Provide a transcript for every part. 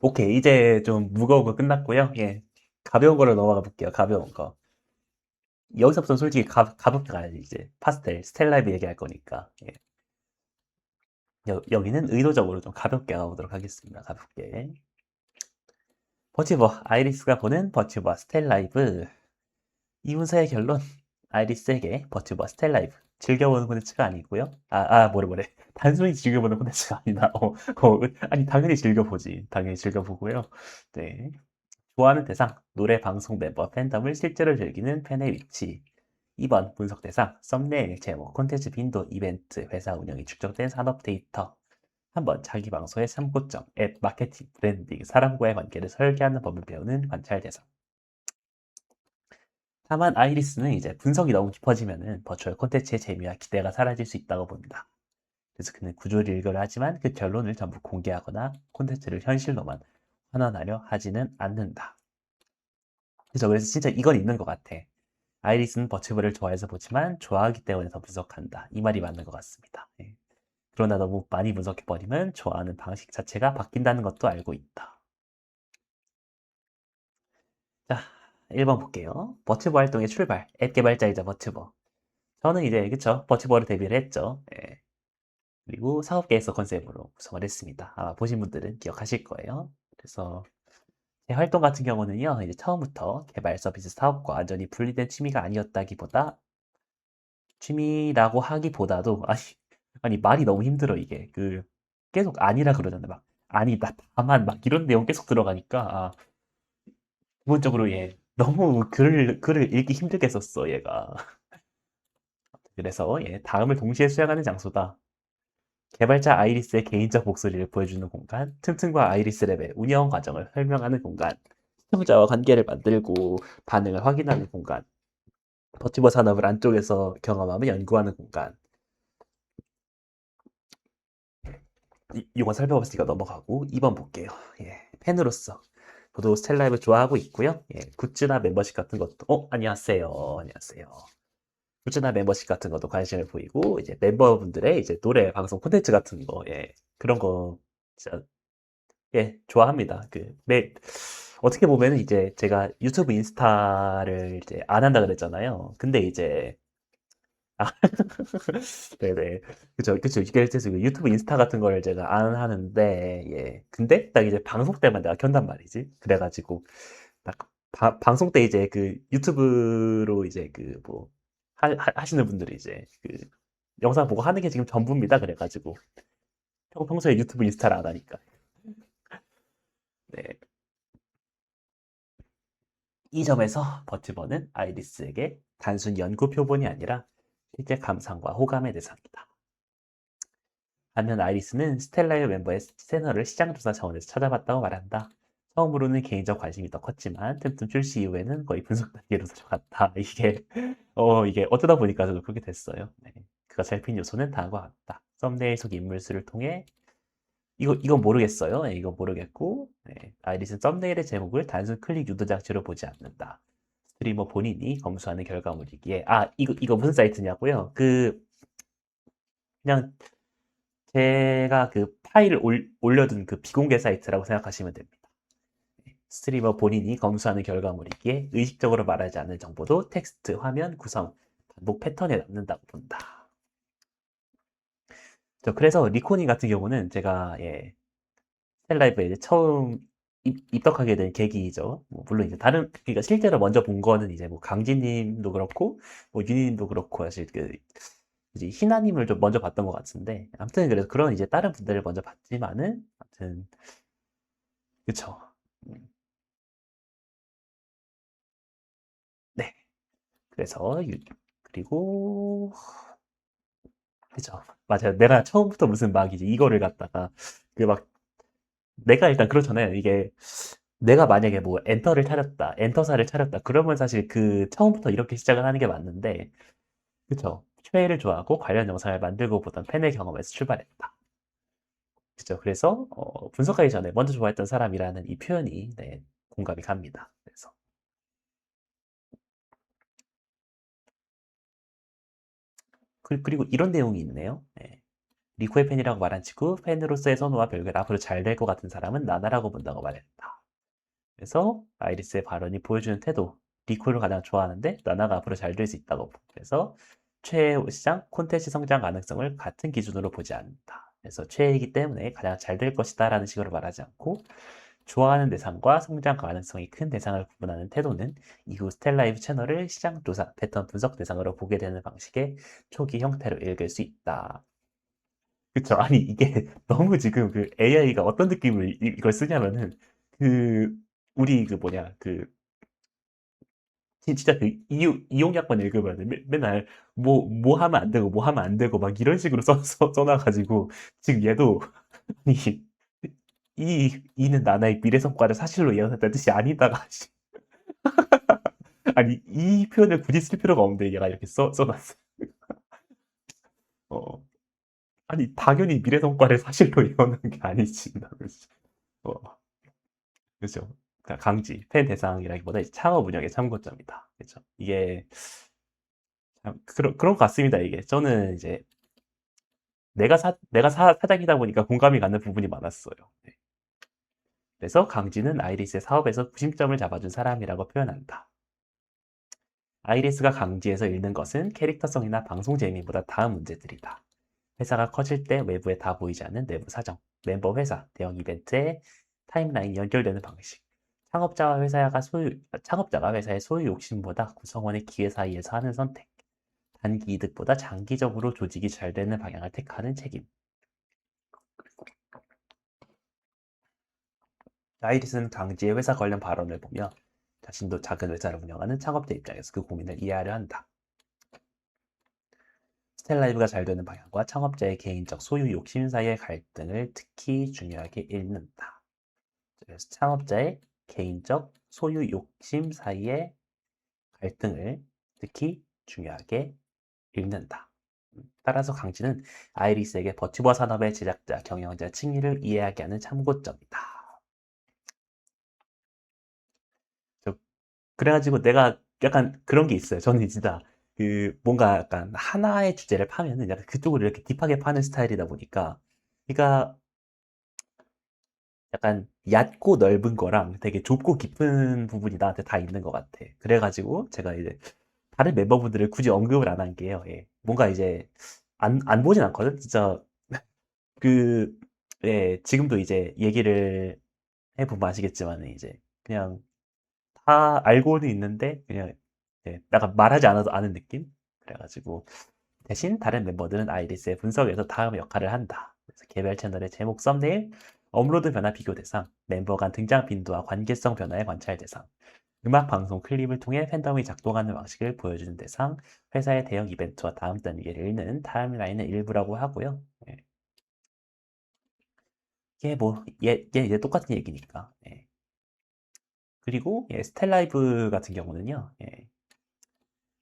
오케이. 이제 좀 무거운 거 끝났고요. 예. 가벼운 거로 넘어가 볼게요. 가벼운 거. 여기서부터 솔직히 가볍게 가야지, 이제. 파스텔, 스텔라이브 얘기할 거니까. 예. 여기는 의도적으로 좀 가볍게 가보도록 하겠습니다. 가볍게. 버치버, 아이리스가 보는 버치버, 스텔라이브. 이 문서의 결론. 아이리스에게 버치버, 스텔라이브. 즐겨보는 콘텐츠가 아니고요. 뭐래. 단순히 즐겨보는 콘텐츠가 아니다. 아니, 당연히 즐겨보지. 당연히 즐겨보고요. 네. 좋아하는 대상, 노래 방송 멤버 팬덤을 실제로 즐기는 팬의 위치. 2번 분석 대상, 썸네일, 제목, 콘텐츠 빈도, 이벤트, 회사 운영이 축적된 산업 데이터. 3번 자기 방송의 참고점, 앱, 마케팅, 브랜딩, 사람과의 관계를 설계하는 법을 배우는 관찰 대상. 다만 아이리스는 이제 분석이 너무 깊어지면은 버추얼 콘텐츠의 재미와 기대가 사라질 수 있다고 봅니다. 그래서 그는 구조를 읽으려 하지만 그 결론을 전부 공개하거나 콘텐츠를 현실로만 환원하려 하지는 않는다. 그래서 진짜 이건 있는 것 같아. 아이리스는 버치버를 좋아해서 보지만 좋아하기 때문에 더 분석한다. 이 말이 맞는 것 같습니다. 예. 그러나 너무 많이 분석해버리면 좋아하는 방식 자체가 바뀐다는 것도 알고 있다. 자, 1번 볼게요. 버치버 활동의 출발. 앱 개발자이자 버치버. 저는 이제, 그쵸? 버치버를 데뷔를 했죠. 예. 그리고 사업계에서 컨셉으로 구성을 했습니다. 아마 보신 분들은 기억하실 거예요. 그래서 제 활동 같은 경우는요, 이제 처음부터 개발 서비스 사업과 완전히 분리된 취미가 아니었다기보다 취미라고 하기보다도 아니 말이 너무 힘들어 이게 계속 아니라 그러잖아요. 막 아니다 다만 막 이런 내용 계속 들어가니까 기본적으로 얘 너무 글을 읽기 힘들게 썼어 얘가. 그래서 얘 다음을 동시에 수행하는 장소다. 개발자 아이리스의 개인적 목소리를 보여주는 공간, 틈틈과 아이리스 랩의 운영 과정을 설명하는 공간, 시청자와 관계를 만들고 반응을 확인하는 공간, 버티버 산업을 안쪽에서 경험하며 연구하는 공간. 이건 살펴봤으니까 넘어가고 2번 볼게요. 예, 팬으로서 저도 스텔라이브 좋아하고 있고요. 예, 굿즈나 멤버십 같은 것도 안녕하세요. 안녕하세요. 굿즈나 멤버십 같은 것도 관심을 보이고 이제 멤버분들의 이제 노래 방송 콘텐츠 같은 거 그런 거 진짜 좋아합니다. 어떻게 보면은 이제 제가 유튜브 인스타를 이제 안 한다 그랬잖아요. 근데 이제 아, 네네. 그쵸. 이게 그래서 유튜브 인스타 같은 거를 제가 안 하는데, 예. 근데 딱 이제 방송 때만 내가 켠단 말이지. 그래가지고, 딱, 방송 때 이제 유튜브로 이제 하시는 분들이 이제 영상 보고 하는 게 지금 전부입니다. 그래가지고, 평소에 유튜브 인스타를 안 하니까. 네. 이 점에서 버티버는 아이리스에게 단순 연구 표본이 아니라 실제 감상과 호감의 대상이다. 반면 아이리스는 스텔라의 멤버의 채널을 시장조사 차원에서 찾아봤다고 말한다. 처음으로는 개인적 관심이 더 컸지만 틈틈 출시 이후에는 거의 분석 단계로 들어갔다. 이게 어쩌다 보니까 저도 그렇게 됐어요. 네. 그가 살핀 요소는 다음과 같다. 썸네일 속 인물수를 통해 이건 모르겠어요. 네, 이건 모르겠고 아이리스는 썸네일의 제목을 단순 클릭 유도 장치로 보지 않는다. 스트리머 본인이 검수하는 결과물이기에 이거 무슨 사이트냐고요? 그냥 제가 파일을 올려둔 비공개 사이트라고 생각하시면 됩니다. 스트리머 본인이 검수하는 결과물이기에 의식적으로 말하지 않는 정보도 텍스트, 화면, 구성, 반복 패턴에 남는다고 본다. 그래서 리코닝 같은 경우는 제가 스텔라이브에 이제 처음 입덕하게 된 계기이죠. 뭐 물론 이제 그러니까 실제로 먼저 본 거는 이제 뭐 강진님도 그렇고, 뭐 윤희님도 그렇고, 사실 이제 희나님을 좀 먼저 봤던 것 같은데, 아무튼 그래서 그런 이제 다른 분들을 먼저 봤지만은, 아무튼 그쵸. 음, 네. 그래서 그리고 그죠. 맞아요. 내가 처음부터 무슨 막 이제 이거를 갖다가 막 내가 일단 그렇잖아요. 이게 내가 만약에 뭐 엔터사를 차렸다. 그러면 사실 처음부터 이렇게 시작을 하는 게 맞는데, 그쵸. 최애를 좋아하고 관련 영상을 만들고 보던 팬의 경험에서 출발했다. 그죠. 그래서 분석하기 전에 먼저 좋아했던 사람이라는 이 표현이 공감이 갑니다. 그래서 그리고 이런 내용이 있네요. 네. 리코의 팬이라고 말한 친구, 팬으로서의 선호와 별개로 앞으로 잘 될 것 같은 사람은 나나라고 본다고 말했다. 그래서 아이리스의 발언이 보여주는 태도, 리코를 가장 좋아하는데 나나가 앞으로 잘 될 수 있다고 보. 그래서 최애 시장, 콘텐츠 성장 가능성을 같은 기준으로 보지 않는다. 그래서 최애이기 때문에 가장 잘 될 것이다 라는 식으로 말하지 않고 좋아하는 대상과 성장 가능성이 큰 대상을 구분하는 태도는 이후 스텔라이브 채널을 시장 조사, 패턴 분석 대상으로 보게 되는 방식의 초기 형태로 읽을 수 있다. 그쵸. 아니, 이게 너무 지금 그 AI가 어떤 느낌을 이걸 쓰냐면은, 그, 우리 그 뭐냐, 진짜 그 이용약관 읽으면 맨날 뭐 하면 안 되고, 뭐 하면 안 되고, 막 이런 식으로 써놔가지고, 지금 얘도, 아니, 이는 나나의 미래 성과를 사실로 예언했다는 뜻이 아니다가, 아니, 이 표현을 굳이 쓸 필요가 없는데 얘가 이렇게 써놨어. 어. 아니, 당연히 미래 성과를 사실로 예언한 게 아니지. 어. 그죠. 그러니까 강지, 팬 대상이라기보다 이제 창업 운영의 참고점이다. 그죠. 이게, 참, 그런 것 같습니다, 이게. 저는 이제, 사장이다 보니까 공감이 가는 부분이 많았어요. 네. 그래서 강지는 아이리스의 사업에서 구심점을 잡아준 사람이라고 표현한다. 아이리스가 강지에서 읽는 것은 캐릭터성이나 방송 재미보다 다음 문제들이다. 회사가 커질 때 외부에 다 보이지 않는 내부 사정, 멤버 회사, 대형 이벤트에 타임라인이 연결되는 방식, 창업자가 회사의 소유 욕심보다 구성원의 기회 사이에서 하는 선택, 단기 이득보다 장기적으로 조직이 잘 되는 방향을 택하는 책임. 아이리스는 강지의 회사 관련 발언을 보며 자신도 작은 회사를 운영하는 창업자 입장에서 그 고민을 이해하려 한다. 스텔라이브가 잘 되는 방향과 창업자의 개인적 소유 욕심 사이의 갈등을 특히 중요하게 읽는다. 그래서 창업자의 개인적 소유 욕심 사이의 갈등을 특히 중요하게 읽는다. 따라서 강지는 아이리스에게 버튜버 산업의 제작자, 경영자 칭의를 이해하게 하는 참고점이다. 그래가지고 내가 약간 그런 게 있어요. 저는 진짜 뭔가 약간 하나의 주제를 파면은 약간 그쪽으로 이렇게 딥하게 파는 스타일이다 보니까 그러니까 약간 얕고 넓은 거랑 되게 좁고 깊은 부분이 나한테 다 있는 것 같아. 그래가지고 제가 이제 다른 멤버분들을 굳이 언급을 안 한 게요. 예. 뭔가 이제 안 보진 않거든. 진짜 그 지금도 이제 얘기를 해보면 아시겠지만 이제 그냥 다 알고는 있는데 그냥 약간 말하지 않아도 아는 느낌? 그래가지고 대신 다른 멤버들은 아이리스의 분석에서 다음 역할을 한다. 그래서 개별 채널의 제목 썸네일, 업로드 변화 비교 대상, 멤버 간 등장 빈도와 관계성 변화의 관찰 대상, 음악 방송 클립을 통해 팬덤이 작동하는 방식을 보여주는 대상, 회사의 대형 이벤트와 다음 단계를 읽는 타임라인의 일부라고 하고요. 예. 이게 뭐, 얘 이제 똑같은 얘기니까. 예. 그리고 스텔라이브 같은 경우는요.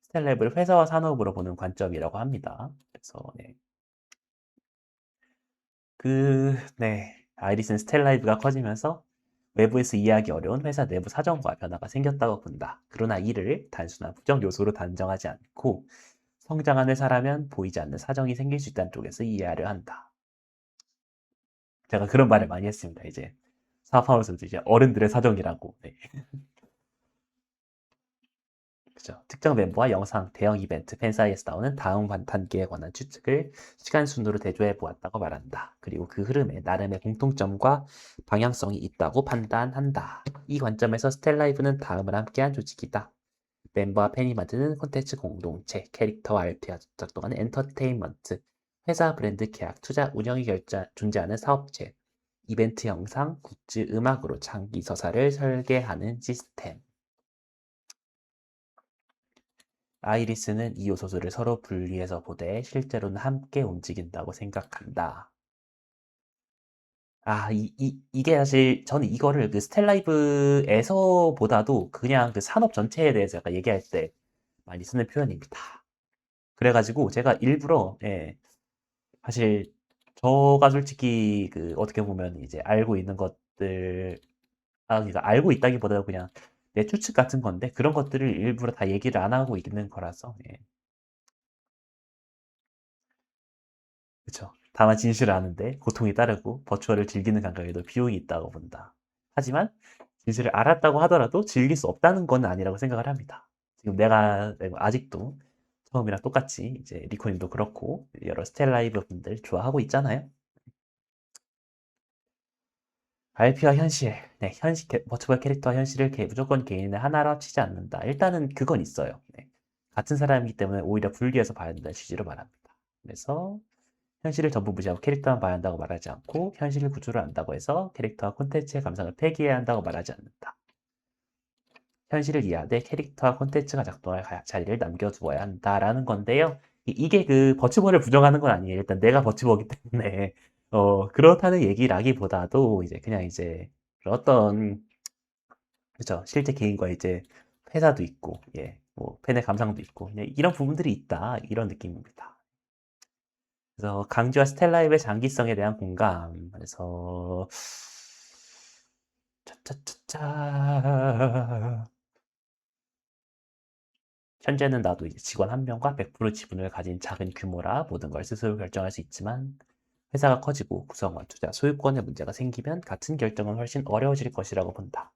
스텔라이브를 회사와 산업으로 보는 관점이라고 합니다. 그래서 아이리스는 스텔라이브가 커지면서 외부에서 이해하기 어려운 회사 내부 사정과 변화가 생겼다고 본다. 그러나 이를 단순한 부정 요소로 단정하지 않고 성장한 회사라면 보이지 않는 사정이 생길 수 있다는 쪽에서 이해하려 한다. 제가 그런 말을 많이 했습니다. 이제 사업하면서도 이제 어른들의 사정이라고. 네. 그죠. 특정 멤버와 영상, 대형 이벤트, 팬 사이에서 나오는 다음 단계에 관한 추측을 시간 순으로 대조해 보았다고 말한다. 그리고 그 흐름에 나름의 공통점과 방향성이 있다고 판단한다. 이 관점에서 스텔라이브는 다음을 함께한 조직이다. 멤버와 팬이 만드는 콘텐츠 공동체, 캐릭터와 RP가 작동하는 엔터테인먼트, 회사 브랜드 계약, 투자, 운영이 존재하는 사업체, 이벤트 영상, 굿즈, 음악으로 장기 서사를 설계하는 시스템. 아이리스는 이 요소들을 서로 분리해서 보되 실제로는 함께 움직인다고 생각한다. 이게 사실 저는 이거를 그 스텔라이브에서보다도 그냥 그 산업 전체에 대해서 약간 얘기할 때 많이 쓰는 표현입니다. 그래가지고 제가 일부러, 사실 저가 솔직히 그 어떻게 보면 이제 알고 있는 것들, 그러니까 알고 있다기보다는 그냥 내 추측 같은 건데 그런 것들을 일부러 다 얘기를 안 하고 있는 거라서, 그쵸. 다만 진실을 아는데 고통이 따르고 버추얼을 즐기는 감각에도 비용이 있다고 본다. 하지만 진실을 알았다고 하더라도 즐길 수 없다는 건 아니라고 생각을 합니다. 지금 내가 아직도 처음이랑 똑같이 이제 리코님도 그렇고 여러 스텔라이브 분들 좋아하고 있잖아요. RP와 현실, 네, 버추얼 캐릭터와 현실을 무조건 개인의 하나로 합치지 않는다. 일단은 그건 있어요. 네. 같은 사람이기 때문에 오히려 분리해서 봐야 된다는 취지로 말합니다. 그래서 현실을 전부 무시하고 캐릭터만 봐야 한다고 말하지 않고 현실 구조를 안다고 해서 캐릭터와 콘텐츠의 감상을 폐기해야 한다고 말하지 않는다. 현실을 이해하되 캐릭터와 콘텐츠가 작동할 자리를 남겨두어야 한다라는 건데요. 이게 그 버추버를 부정하는 건 아니에요. 일단 내가 버추버기 때문에 그렇다는 얘기라기보다도 이제 그냥 이제 어떤 그렇죠. 실제 개인과 이제 회사도 있고 예, 뭐 팬의 감상도 있고 이런 부분들이 있다 이런 느낌입니다. 그래서 강지와 스텔라입의 장기성에 대한 공감. 그래서 차차차차. 현재는 나도 이제 직원 한 명과 100% 지분을 가진 작은 규모라 모든 걸 스스로 결정할 수 있지만 회사가 커지고 구성원, 투자, 소유권의 문제가 생기면 같은 결정은 훨씬 어려워질 것이라고 본다.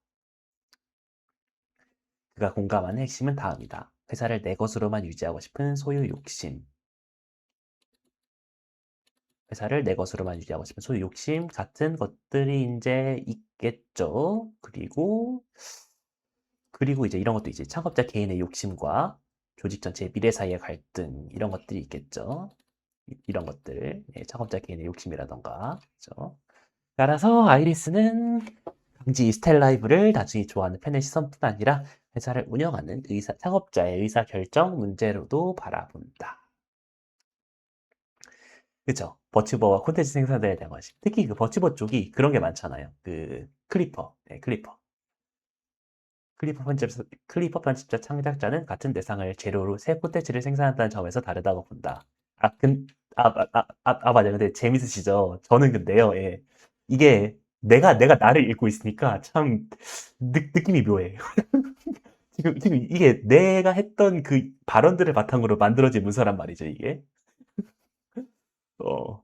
그가 공감하는 핵심은 다음이다. 회사를 내 것으로만 유지하고 싶은 소유 욕심. 회사를 내 것으로만 유지하고 싶은 소유 욕심 같은 것들이 이제 있겠죠. 그리고 이제 이런 것도 이제 창업자 개인의 욕심과 조직 전체의 미래 사이의 갈등 이런 것들이 있겠죠. 이런 것들 창업자 개인의 욕심이라던가 그렇죠? 따라서 아이리스는 강지 스텔라이브를 나중에 좋아하는 팬의 시선뿐 아니라 회사를 운영하는 창업자의 의사 결정 문제로도 바라본다. 그죠? 버튜버와 콘텐츠 생산자에 대한 관심. 특히 그 버튜버 쪽이 그런 게 많잖아요. 그 클리퍼, 클리퍼. 클리퍼 편집자 창작자는 같은 대상을 재료로 새 콘텐츠를 생산한다는 점에서 다르다고 본다. 맞아요. 근데 재밌으시죠? 저는 근데요, 예. 이게 내가 나를 읽고 있으니까 참 느낌이 묘해. 지금 이게 내가 했던 그 발언들을 바탕으로 만들어진 문서란 말이죠, 이게. 어,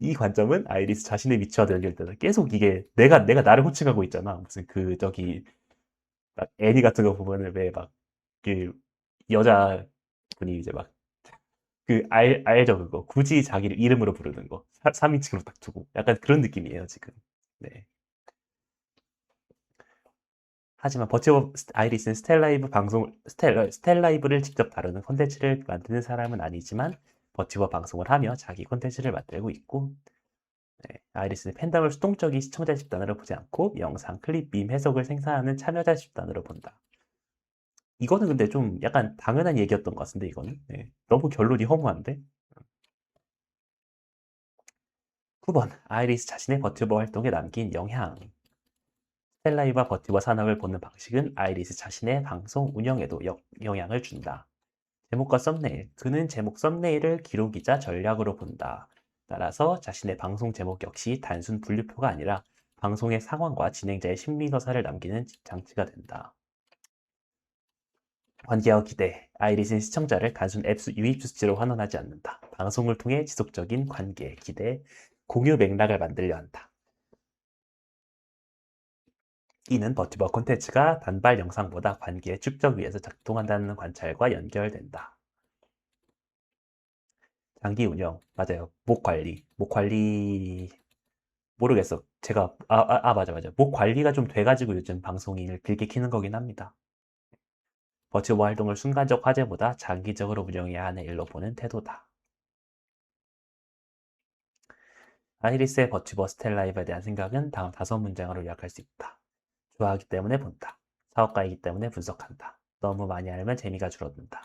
이 관점은 아이리스 자신의 위치와 연결돼서 계속 이게 내가 나를 호칭하고 있잖아. 무슨 그 저기 막 애니 같은 거 보면은 왜 막 그 여자 분이 이제 막 그 알죠 그거 굳이 자기를 이름으로 부르는 거 3인칭으로 딱 두고 약간 그런 느낌이에요 지금. 네. 하지만 버티버 아이리스는 스텔라이브를 직접 다루는 콘텐츠를 만드는 사람은 아니지만 버티버 방송을 하며 자기 콘텐츠를 만들고 있고 네, 아이리스는 팬덤을 수동적인 시청자 집단으로 보지 않고 영상, 클립, 밈, 해석을 생산하는 참여자 집단으로 본다. 이거는 근데 좀 약간 당연한 얘기였던 것 같은데 이거는 네, 너무 결론이 허무한데. 9번 아이리스 자신의 버튜버 활동에 남긴 영향. 스텔라이와 버튜버 산업을 보는 방식은 아이리스 자신의 방송 운영에도 영향을 준다. 제목과 썸네일. 그는 제목 썸네일을 기록이자 전략으로 본다. 따라서 자신의 방송 제목 역시 단순 분류표가 아니라 방송의 상황과 진행자의 심리서사를 남기는 장치가 된다. 관계와 기대. 아이리스는 시청자를 단순 앱 유입 수치로 환원하지 않는다. 방송을 통해 지속적인 관계, 기대, 공유 맥락을 만들려 한다. 이는 버튜버 콘텐츠가 단발 영상보다 관계의 축적 위에서 작동한다는 관찰과 연결된다. 장기 운영, 맞아요. 목 관리, 모르겠어. 제가, 맞아. 목 관리가 좀 돼가지고 요즘 방송인을 길게 키는 거긴 합니다. 버튜버 활동을 순간적 화제보다 장기적으로 운영해야 하는 일로 보는 태도다. 아이리스의 버튜버 스텔라이브에 대한 생각은 다음 5문장으로 요약할 수 있다. 좋아하기 때문에 본다. 사업가이기 때문에 분석한다. 너무 많이 알면 재미가 줄어든다.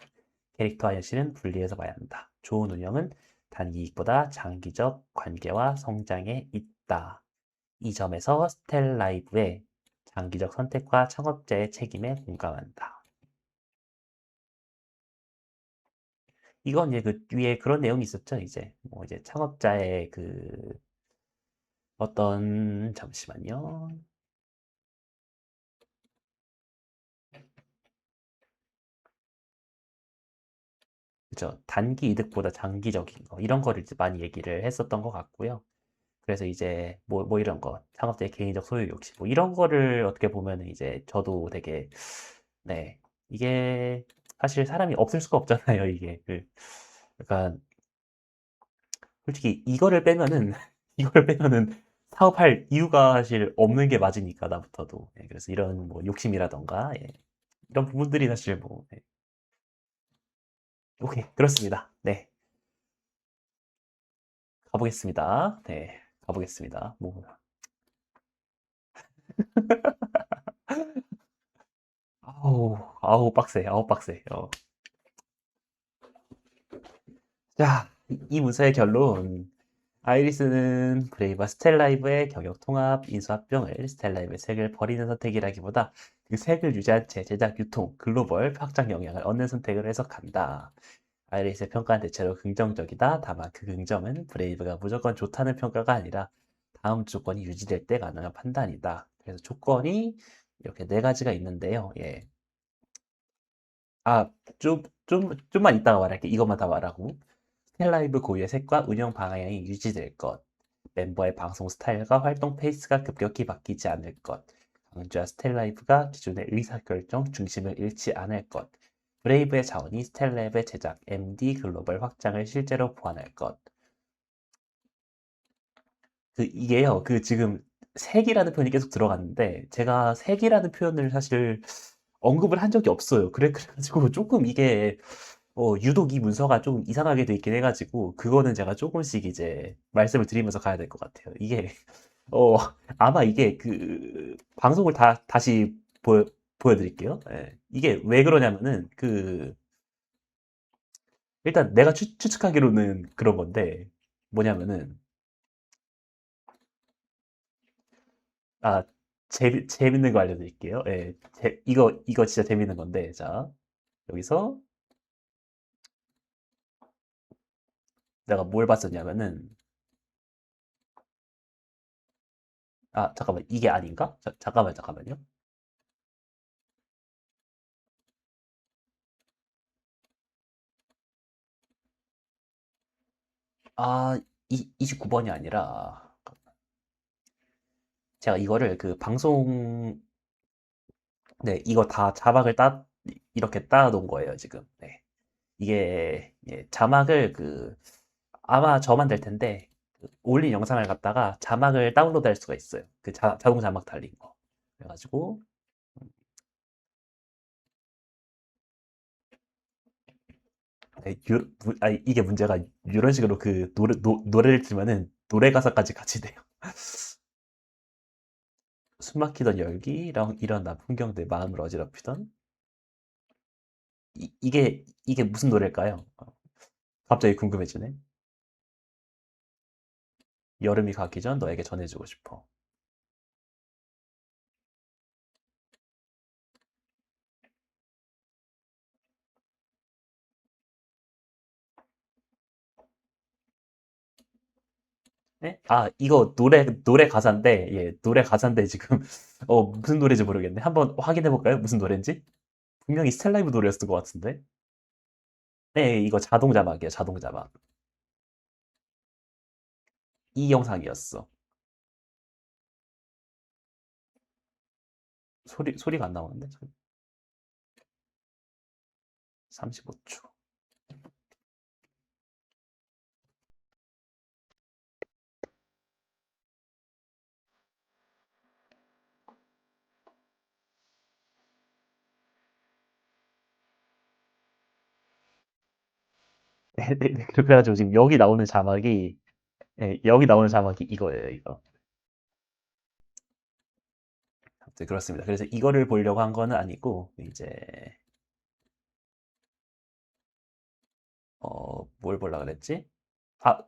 캐릭터와 현실은 분리해서 봐야 한다. 좋은 운영은 단 이익보다 장기적 관계와 성장에 있다. 이 점에서 스텔라이브의 장기적 선택과 창업자의 책임에 공감한다. 이건 이제 그 위에 그런 내용이 있었죠. 이제 뭐 이제 창업자의 그 어떤 잠시만요. 그쵸. 단기 이득보다 장기적인 거, 이런 거를 이제 많이 얘기를 했었던 것 같고요. 그래서 이제 뭐 이런 거, 창업자의 개인적 소유 욕심, 뭐 이런 거를 어떻게 보면은 이제 저도 되게, 네, 이게 사실 사람이 없을 수가 없잖아요, 이게. 약간, 솔직히 이거를 빼면은, 이거를 빼면은 사업할 이유가 사실 없는 게 맞으니까, 나부터도. 예, 그래서 이런 뭐 욕심이라던가, 예, 이런 부분들이 사실 뭐, 예, 오케이, 그렇습니다. 네, 가보겠습니다. 네, 가보겠습니다. 뭐, 아우, 빡세, 아우, 빡세. 자, 이 문서의 결론. 아이리스는 브레이브와 스텔라이브의 경영 통합, 인수 합병을 스텔라이브의 색을 버리는 선택이라기보다 그 색을 유지한 채 제작, 유통, 글로벌 확장 영향을 얻는 선택을 해석한다. 아이리스의 평가는 대체로 긍정적이다. 다만 그 긍정은 브레이브가 무조건 좋다는 평가가 아니라 다음 조건이 유지될 때 가능한 판단이다. 그래서 조건이 이렇게 네 가지가 있는데요. 예. 아, 좀만 이따가 말할게. 이것만 다 말하고. 스텔라이브 고유의 색과 운영 방향이 유지될 것. 멤버의 방송 스타일과 활동 페이스가 급격히 바뀌지 않을 것. 강주와 스텔라이브가 기존의 의사결정 중심을 잃지 않을 것. 브레이브의 자원이 스텔랩의 제작, MD 글로벌 확장을 실제로 보완할 것. 이게요, 지금 색이라는 표현이 계속 들어갔는데, 제가 색이라는 표현을 사실 언급을 한 적이 없어요. 그래가지고 조금 이게 유독 이 문서가 좀 이상하게 돼 있긴 해가지고, 그거는 제가 조금씩 이제 말씀을 드리면서 가야 될 것 같아요. 이게, 어, 아마 이게 방송을 다시 보여드릴게요. 예. 이게 왜 그러냐면은, 일단 내가 추측하기로는 그런 건데, 뭐냐면은, 아, 재밌는 거 알려드릴게요. 예. 이거 진짜 재밌는 건데, 자, 여기서 내가 뭘 봤었냐면은, 아, 잠깐만, 이게 아닌가? 잠깐만요. 아, 29번이 아니라, 제가 이거를 네, 이거 다 자막을 이렇게 따 놓은 거예요, 지금. 네. 이게, 예, 자막을 아마 저만 될 텐데, 올린 영상을 갖다가 자막을 다운로드 할 수가 있어요. 자동 자막 달린 거. 그래가지고, 네, 이게 문제가 이런 식으로 노래를 틀면은 노래 가사까지 같이 돼요. 숨막히던 열기, 이런 나 풍경들 마음을 어지럽히던, 이게 무슨 노래일까요? 갑자기 궁금해지네. 여름이 가기 전 너에게 전해주고 싶어. 네? 아, 이거 노래 가사인데, 예, 노래 가사인데 지금, 무슨 노래인지 모르겠네. 한번 확인해 볼까요? 무슨 노래인지? 분명히 스텔라이브 노래였을 것 같은데. 네, 이거 자동 자막이에요, 자동 자막. 이 영상이었어. 소리가 안 나오는데? 35초. 네, 네, 네. 그래가지고 지금 여기 나오는 자막이 이거예요, 이거. 네, 그렇습니다. 그래서 이거를 보려고 한 거는 아니고, 이제, 뭘 보려고 그랬지?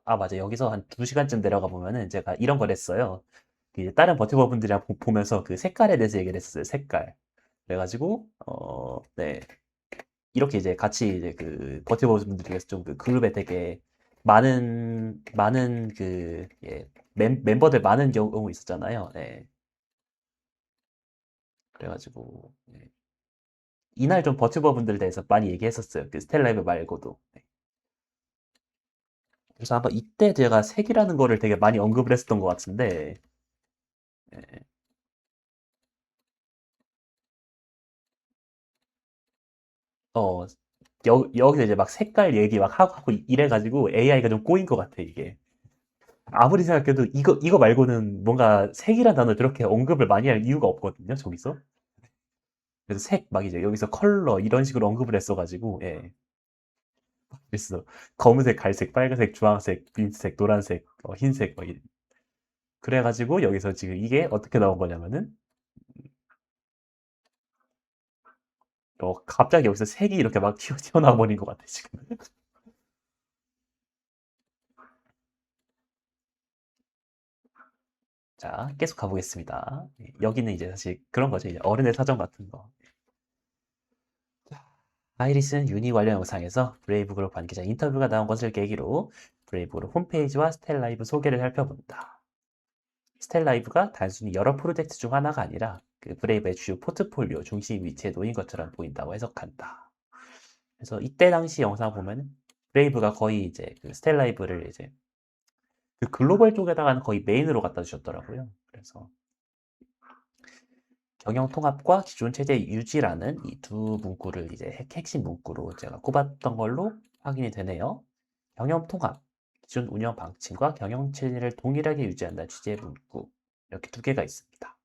맞아. 여기서 한 2시간쯤 내려가 보면은 제가 이런 걸 했어요. 다른 버티버 분들이랑 보면서 그 색깔에 대해서 얘기를 했어요. 색깔. 그래가지고, 네. 이렇게 이제 같이 이제 버티버 분들께서 좀 그룹에 되게 많은 예, 멤버들 많은 경우 있었잖아요. 네. 그래가지고, 네. 이날 좀 버튜버 분들 대해서 많이 얘기했었어요. 스텔라이브 말고도. 네. 그래서 아마 이때 제가 색이라는 거를 되게 많이 언급을 했었던 것 같은데, 예, 어, 여기서 이제 막 색깔 얘기 막 하고 이래가지고 AI가 좀 꼬인 것 같아, 이게. 아무리 생각해도 이거 말고는 뭔가 색이란 단어를 그렇게 언급을 많이 할 이유가 없거든요, 저기서. 그래서 색, 막 이제 여기서 컬러 이런 식으로 언급을 했어가지고, 예. 그랬어. 검은색, 갈색, 빨간색, 주황색, 민트색, 노란색, 흰색, 막 그래가지고 여기서 지금 이게 어떻게 나온 거냐면은, 갑자기 여기서 색이 이렇게 막 튀어나와 버린 것 같아, 지금. 자, 계속 가보겠습니다. 여기는 이제 사실 그런 거죠. 이제 어른의 사정 같은 거. 아이리스는 유니 관련 영상에서 브레이브그룹 관계자 인터뷰가 나온 것을 계기로 브레이브그룹 홈페이지와 스텔라이브 소개를 살펴본다. 스텔라이브가 단순히 여러 프로젝트 중 하나가 아니라 그 브레이브의 주요 포트폴리오 중심 위치에 놓인 것처럼 보인다고 해석한다. 그래서 이때 당시 영상 보면 브레이브가 거의 이제 그 스텔라이브를 이제 그 글로벌 쪽에다가는 거의 메인으로 갖다 주셨더라고요. 그래서 경영 통합과 기존 체제 유지라는 이 두 문구를 이제 핵심 문구로 제가 꼽았던 걸로 확인이 되네요. 경영 통합, 기존 운영 방침과 경영 체제를 동일하게 유지한다는 취지의 문구. 이렇게 두 개가 있습니다.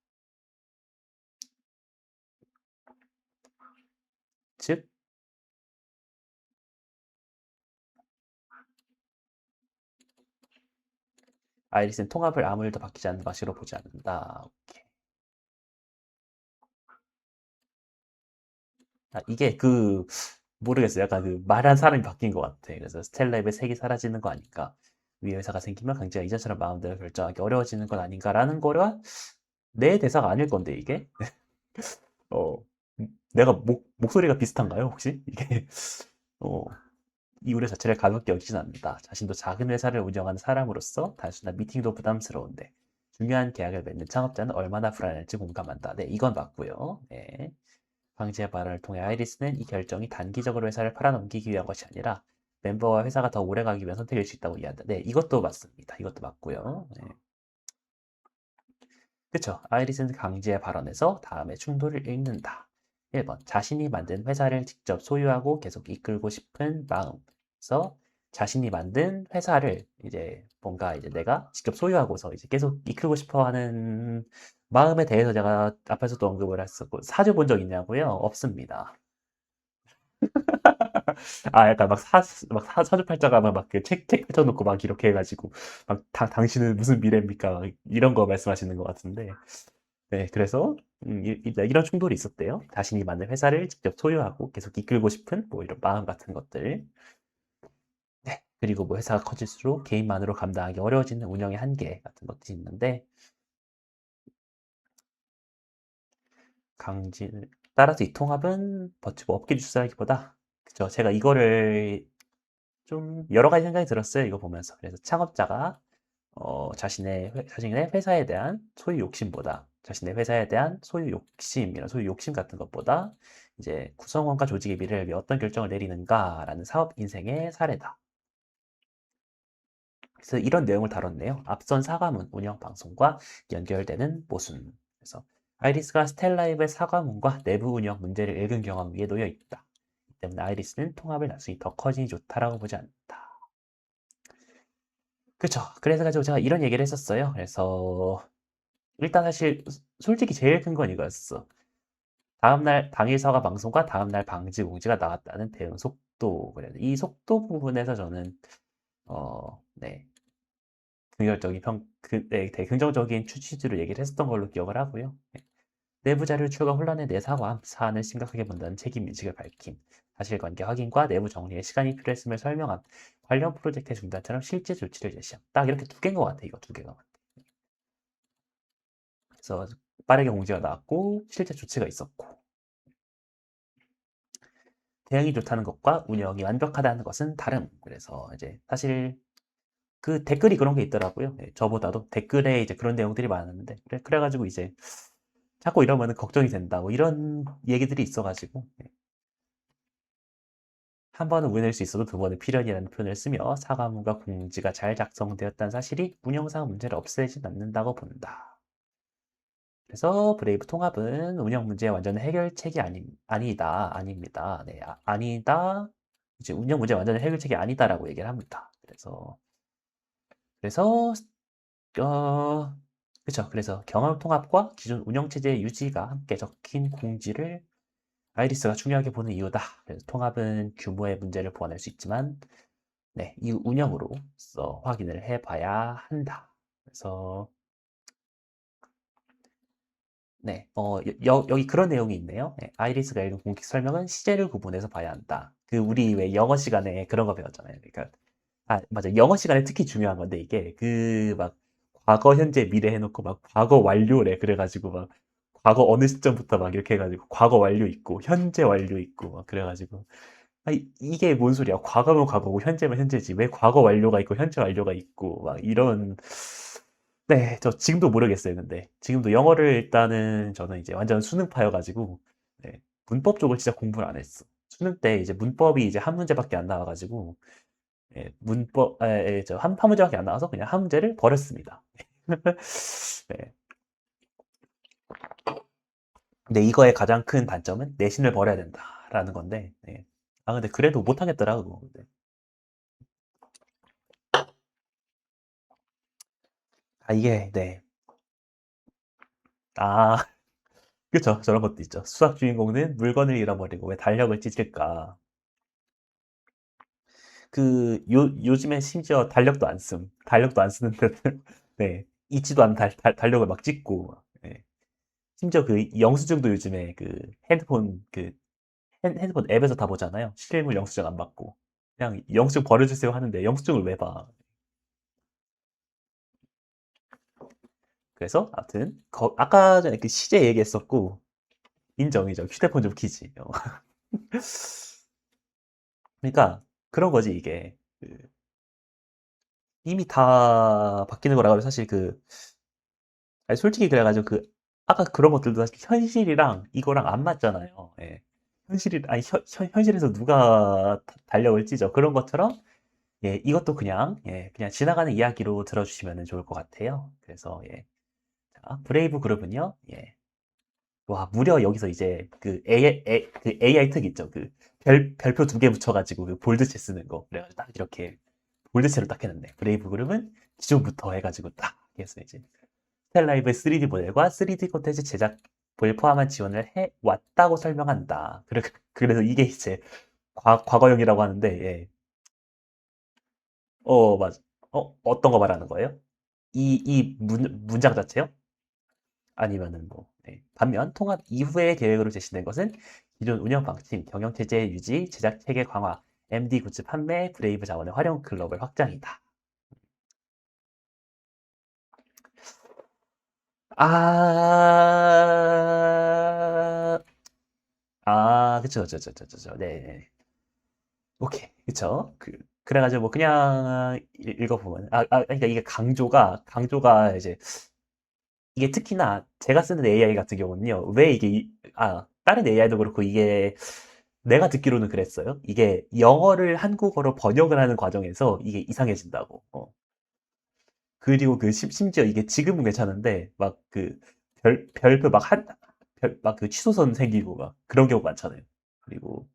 즉, 아이리스는 통합을 아무 일도 바뀌지 않는 방식으로 보지 않는다. 오케이. 이게 모르겠어요. 약간 말한 사람이 바뀐 것 같아. 그래서 스텔라입의 색이 사라지는 거 아닌가. 위에 회사가 생기면 강제가 이전처럼 마음대로 결정하기 어려워지는 건 아닌가라는 거와 내 대사가 아닐 건데, 이게. 어, 내가 목소리가 비슷한가요, 혹시? 이게, 어, 이 우려 자체를 가볍게 여기진 않는다. 자신도 작은 회사를 운영하는 사람으로서 단순한 미팅도 부담스러운데 중요한 계약을 맺는 창업자는 얼마나 불안할지 공감한다. 네, 이건 맞고요. 네. 황제의 발언을 통해 아이리스는 이 결정이 단기적으로 회사를 팔아넘기기 위한 것이 아니라 멤버와 회사가 더 오래 가기 위한 선택일 수 있다고 이해한다. 네, 이것도 맞습니다. 이것도 맞고요. 네. 그쵸. 아이리스는 강제의 발언에서 다음에 충돌을 읽는다. 1번. 자신이 만든 회사를 직접 소유하고 계속 이끌고 싶은 마음. 그래서 자신이 만든 회사를 이제 뭔가 이제 내가 직접 소유하고서 이제 계속 이끌고 싶어 하는 마음에 대해서 제가 앞에서도 언급을 했었고, 사주 본 적 있냐고요? 없습니다. 약간 사주팔자 가면 막 책 펼쳐놓고 막 이렇게 해가지고, 당신은 무슨 미래입니까? 막 이런 거 말씀하시는 것 같은데. 네, 그래서 이런 충돌이 있었대요. 자신이 만든 회사를 직접 소유하고 계속 이끌고 싶은 뭐 이런 마음 같은 것들. 네, 그리고 뭐 회사가 커질수록 개인만으로 감당하기 어려워지는 운영의 한계 같은 것들이 있는데 따라서 이 통합은 버티고 업계 주사라기보다 그죠. 제가 이거를 좀 여러 가지 생각이 들었어요. 이거 보면서. 그래서 창업자가 자신의 회사에 대한 소유 욕심보다 자신의 회사에 대한 소유 욕심 같은 것보다 이제 구성원과 조직의 미래를 위해 어떤 결정을 내리는가라는 사업 인생의 사례다. 그래서 이런 내용을 다뤘네요. 앞선 사과문 운영 방송과 연결되는 모순. 그래서 아이리스가 스텔라이브의 사과문과 내부 운영 문제를 읽은 경험 위에 놓여 있다. 이 때문에 아이리스는 통합을 나중에 더 커지니 좋다라고 보지 않는다. 그쵸. 그래서 가지고 제가 이런 얘기를 했었어요. 그래서 일단 사실 솔직히 제일 큰 건 이거였어. 다음날 당일 사과 방송과 다음날 방지 공지가 나왔다는 대응 속도. 그래. 이 속도 부분에서 저는 네. 네, 되게 긍정적인 취지로 얘기를 했었던 걸로 기억을 하고요. 네. 내부 자료 추가 혼란의 내사과 사안을 심각하게 본다는 책임 인식을 밝힘. 사실관계 확인과 내부 정리에 시간이 필요했음을 설명함. 관련 프로젝트의 중단처럼 실제 조치를 제시함. 딱 이렇게 두 개인 것 같아, 이거 두 개가. 그래서 빠르게 공지가 나왔고 실제 조치가 있었고 대응이 좋다는 것과 운영이 완벽하다는 것은 다름. 그래서 이제 사실 그 댓글이 그런 게 있더라고요. 네, 저보다도 댓글에 이제 그런 내용들이 많았는데 그래가지고 이제 자꾸 이러면 걱정이 된다. 뭐 이런 얘기들이 있어가지고 한 번은 우연일 수 있어도 두 번은 필연이라는 표현을 쓰며 사과문과 공지가 잘 작성되었다는 사실이 운영상 문제를 없애진 않는다고 본다. 그래서 브레이브 통합은 운영 문제의 완전 해결책이 아닙니다. 네, 아니다. 이제 운영 문제 완전 해결책이 아니다라고 얘기를 합니다. 그래서 그쵸. 그래서 경험 통합과 기존 운영 체제의 유지가 함께 적힌 공지를 아이리스가 중요하게 보는 이유다. 그래서 통합은 규모의 문제를 보완할 수 있지만, 네, 이 운영으로서 확인을 해봐야 한다. 그래서 네, 여기 그런 내용이 있네요. 네, 아이리스가 읽은 공식 설명은 시제를 구분해서 봐야 한다. 그 우리 왜 영어 시간에 그런 거 배웠잖아요. 그러니까 맞아. 영어 시간에 특히 중요한 건데 이게 그 막 과거, 현재, 미래 해놓고 막 과거 완료래. 그래가지고 막 과거 어느 시점부터 막 이렇게 해가지고 과거 완료 있고 현재 완료 있고 막 그래가지고 이게 뭔 소리야? 과거면 과거고 현재면 현재지. 왜 과거 완료가 있고 현재 완료가 있고 막 이런 네, 저 지금도 모르겠어요. 근데 지금도 영어를 일단은 저는 이제 완전 수능파여가지고 네, 문법 쪽을 진짜 공부를 안 했어. 수능 때 이제 문법이 이제 한 문제밖에 안 나와가지고 예, 한 문제밖에 안 나와서 그냥 한 문제를 버렸습니다. 네. 근데 이거의 가장 큰 단점은 내신을 버려야 된다라는 건데, 네. 근데 그래도 못하겠더라고. 네. 아, 그쵸. 저런 것도 있죠. 수학 주인공은 물건을 잃어버리고 왜 달력을 찢을까? 요즘에 심지어 달력도 안 씀. 달력도 안 쓰는데, 네. 잊지도 않은 달력을 막 찢고, 네. 심지어 그 영수증도 요즘에 핸드폰 앱에서 다 보잖아요. 실물 영수증 안 받고. 그냥 영수증 버려주세요 하는데 영수증을 왜 봐? 그래서 아무튼 아까 전에 그 시제 얘기했었고 인정. 휴대폰 좀 키지. 그러니까 그런 거지 이게. 이미 다 바뀌는 거라 사실 아니, 솔직히 그래가지고 아까 그런 것들도 사실 현실이랑 이거랑 안 맞잖아요. 예. 아니 현실에서 누가 달력을 찢어 그런 것처럼 예, 이것도 그냥 지나가는 이야기로 들어주시면 좋을 것 같아요. 그래서, 예. 자, 브레이브 그룹은요, 예. 와, 무려 여기서 이제 그 AI 특 있죠. 별표 두 개 붙여가지고 그 볼드체 쓰는 거. 그래가지고 딱 이렇게 볼드체로 딱 해놨네. 브레이브 그룹은 기존부터 해가지고 딱 해서 이제 스텔라이브의 3D 모델과 3D 콘텐츠 제작을 포함한 지원을 해 왔다고 설명한다. 그래서 이게 이제 과거형이라고 하는데, 예. 맞아. 어떤 거 말하는 거예요? 이 문장 자체요? 아니면은 뭐, 네. 반면 통합 이후의 계획으로 제시된 것은 기존 운영 방침, 경영 체제 유지, 제작 체계 강화, MD 굿즈 판매, 브레이브 자원의 활용, 글로벌 확장이다. 아, 그쵸, 그쵸, 그쵸, 그쵸, 그쵸. 네, 네. 오케이, 그쵸. 그래가지고 뭐 그냥 읽어보면, 그러니까 이게 강조가 이제 이게 특히나 제가 쓰는 AI 같은 경우는요, 왜 다른 AI도 그렇고 이게 내가 듣기로는 그랬어요. 이게 영어를 한국어로 번역을 하는 과정에서 이게 이상해진다고. 그리고 심지어 이게 지금은 괜찮은데, 막 별표 막 취소선 생기고 막 그런 경우 많잖아요. 그리고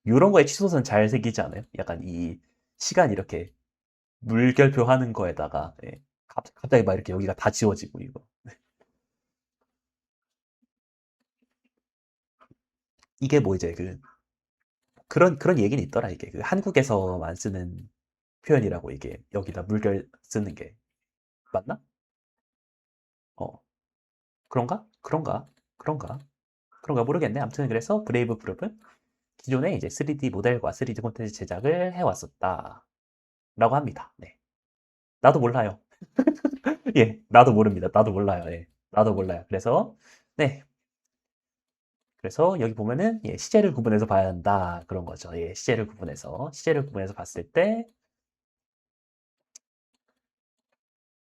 이런 거에 취소선 잘 생기지 않아요? 약간 이 시간 이렇게 물결표 하는 거에다가, 예. 갑자기 막 이렇게 여기가 다 지워지고 이거. 이게 뭐 이제 그런 얘기는 있더라, 이게. 한국에서만 쓰는 표현이라고, 이게. 여기다 물결 쓰는 게. 맞나? 어, 그런가? 그런가? 그런가? 그런가 모르겠네. 아무튼 그래서 브레이브 그룹은 기존에 이제 3D 모델과 3D 콘텐츠 제작을 해왔었다. 라고 합니다. 네. 나도 몰라요. 예, 나도 모릅니다. 나도 몰라요. 예. 나도 몰라요. 네. 그래서 여기 보면은, 예, 시제를 구분해서 봐야 한다. 그런 거죠. 예, 시제를 구분해서 봤을 때,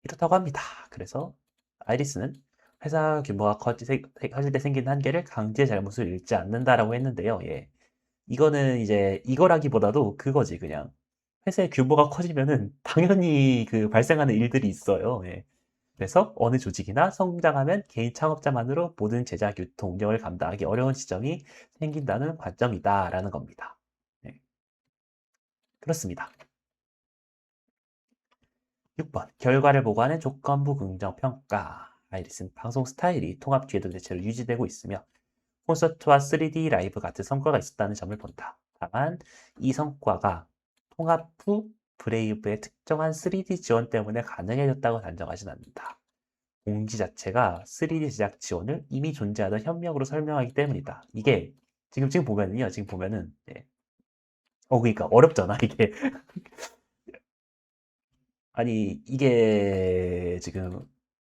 이렇다고 합니다. 그래서 아이리스는 회사 규모가 커질 때 생긴 한계를 강제 잘못을 읽지 않는다라고 했는데요. 예. 이거는 이제 이거라기보다도 그거지 그냥 회사의 규모가 커지면은 당연히 그 발생하는 일들이 있어요. 예. 그래서 어느 조직이나 성장하면 개인 창업자만으로 모든 제작, 유통, 운영을 감당하기 어려운 지점이 생긴다는 관점이다라는 겁니다. 네, 그렇습니다. 6번. 결과를 보고하는 조건부 긍정평가. 아이리스는 방송 스타일이 통합 기회도 대체로 유지되고 있으며 콘서트와 3D 라이브 같은 성과가 있었다는 점을 본다. 다만 이 성과가 통합 후 브레이브의 특정한 3D 지원 때문에 가능해졌다고 단정하진 않는다. 공지 자체가 3D 제작 지원을 이미 존재하던 협력으로 설명하기 때문이다. 이게 지금 보면은요. 지금 보면은 예. 그러니까 어렵잖아 이게. 아니 이게 지금